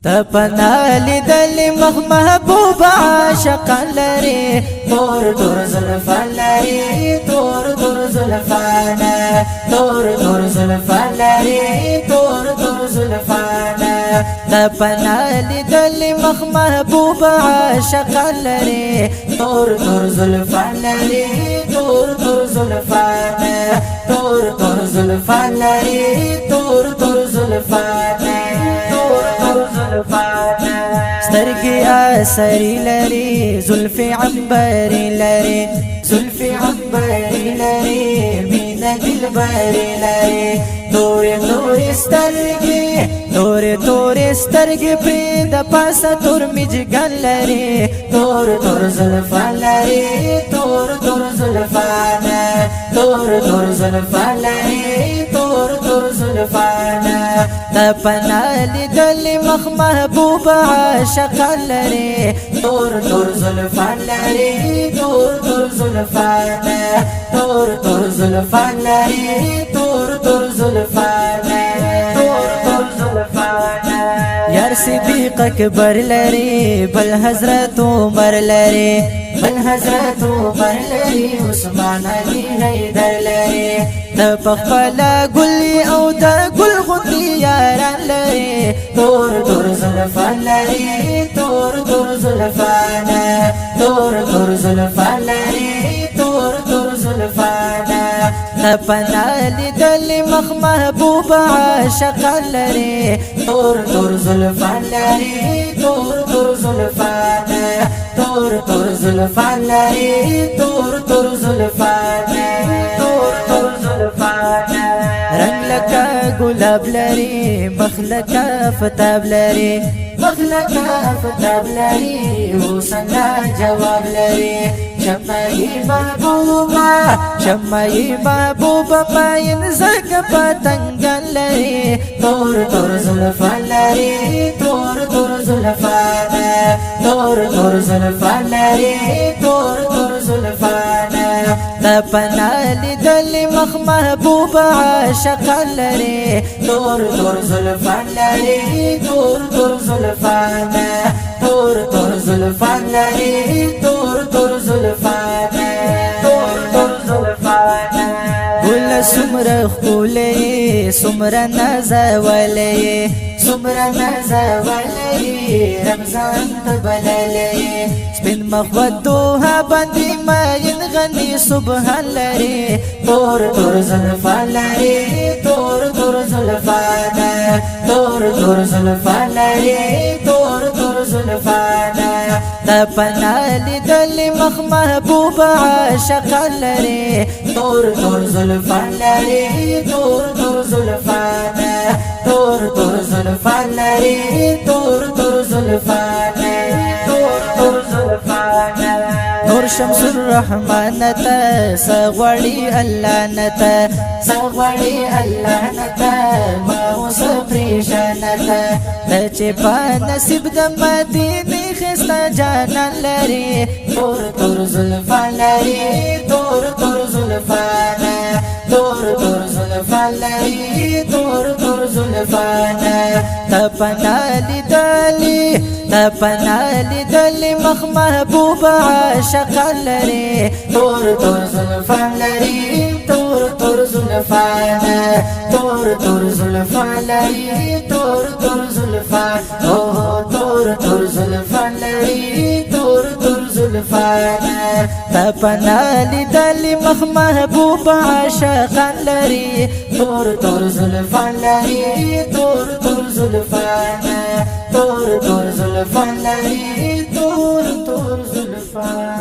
تپنا لیدل مخ محبوب عاشقا لري تور تور زلفان لري تور تور زلفانا تور تور زلفان لري تور تور زلفانا تپنا لیدل مخ محبوب عاشقا لري تور تور زلفان لري تور تور زلفانا تور تور زلفان لري تور تور زلفانا سترگی آسری لري زلفی عمبری لري زلفی عمبری لري مینا دلبری لري توری توری سترگی توری توری سترگی پرید پاسا تور میجگن لري تور تور زلفان لري تور تور زلفانا تور تور زلفان لري تور تور زلفانا تپنا لیدل مخ محبوب عاشقا لري تور تور زلفان لري تور تور زلفانا تور تور زلفان لري تور تور زلفانا تور تور زلفانا یار صدیق اکبر لري بل حضرت عمر لري بل حضرت عمر لري عثمان علي حیدر لري تپخلا گلی او دا گل غندی یاران لري تور تور زلفان لري تور تور زلفانا تور تور زلفان لري تور تور زلفانا تپنا لیدل مخ محبوب عاشقا لري تور تور زلفان لري تور تور زلفانا تور تور زلفان لري تور تور زلفانا تور تور زلفانا رنگ لکا گلاب لري مخ لکا فتاب لري مخ لکا فتاب لري وسنگا جواب لري شمعی محبوبا شمعی محبوبا پاین زگ پتنگن لري تور تور زلفان لري تور تور زلفانا تور تور زلفان لري تور تور زلفانا تپنا لیدل مخ محبوب عاشقا لري تور تور زلفان لري تور تور زلفانا تور تور زلفان لري تور تور زلفانا تور تور زلفانا گل سمر خولي سمر نازولي سمر نازولي رمضان تبللي سپین مخودوها باندې ماین غني سبحان لري تور تور زلفان لري تور تور زلفانا تور تور زلفان لري تور تور زلفانا تپنا لیدل مخ محبوب عاشقا لري تور تور زلفان لري تور تور زلفانا تور تور زلفان لري تور تور زلفانا تور تور زلفانا نور شمس الرحمن تا سغوړي الله نتا سغوړي الله نتا ما وصبري شانتا د چې په نصیب د مدینه خستا جانان لري تور تور زلفان لري تور تور زلفانا تور تور زلفان لري تور تور زلفانا تپنا لیدلی تپنا لیدل مخ محبوب عاشقا لري تور تور زلفان لري تور تور زلفانا تور تور زلفان لري تور تور زلفان تور تور زلفان لري تور تور زلفانا تپنا لیدل مخ محبوب عاشقا لري تور تور زلفان لري تور تور زلفانا تور تور زلفان لري تور تور زلفان